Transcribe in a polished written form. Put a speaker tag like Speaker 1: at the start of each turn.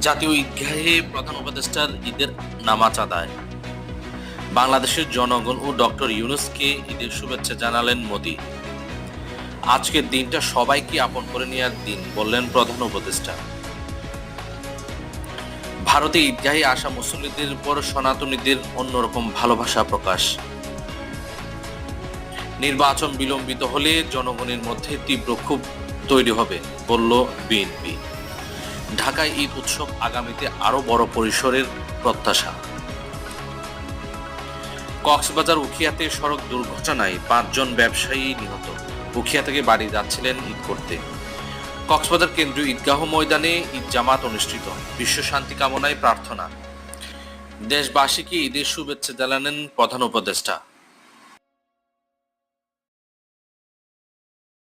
Speaker 1: জাতীয় ঈদগাহে প্রধান উপদেষ্টার ঈদের নামাজ আদায়। বাংলাদেশের জনগণ ও ডক্টর ইউনূসকে ঈদের শুভেচ্ছা জানালেন মোদি। আজকের দিনটা সবাইকে আপন করে নেওয়ার দিন বললেন প্রধান উপদেষ্টা। ভারতে ঈদগাহে আসা মুসল্লিদের উপর সনাতনীদের অন্যরকম ভালোবাসা প্রকাশ। নির্বাচন বিলম্বিত হলে জনগণের মধ্যে তীব্র ক্ষোভ তৈরি হবে বলল বিএনপি। ঢাকায় ঈদ উৎসব আগামীতে আরো বড় পরিসরের প্রত্যাশা। কক্সবাজার উখিয়াতে সড়ক দুর্ঘটনায় 5 জন ব্যবসায়ী নিহত। উখিয়া থেকে বাড়ি যাচ্ছিলেন ঈদ করতে। কক্সবাজার কেন্দ্রীয় ঈদগাহ ময়দানে ঈদ জামাত অনুষ্ঠিত। বিশ্ব শান্তি কামনায় প্রার্থনা। দেশবাসীকে ঈদের শুভেচ্ছা জানালেন প্রধান উপদেষ্টা।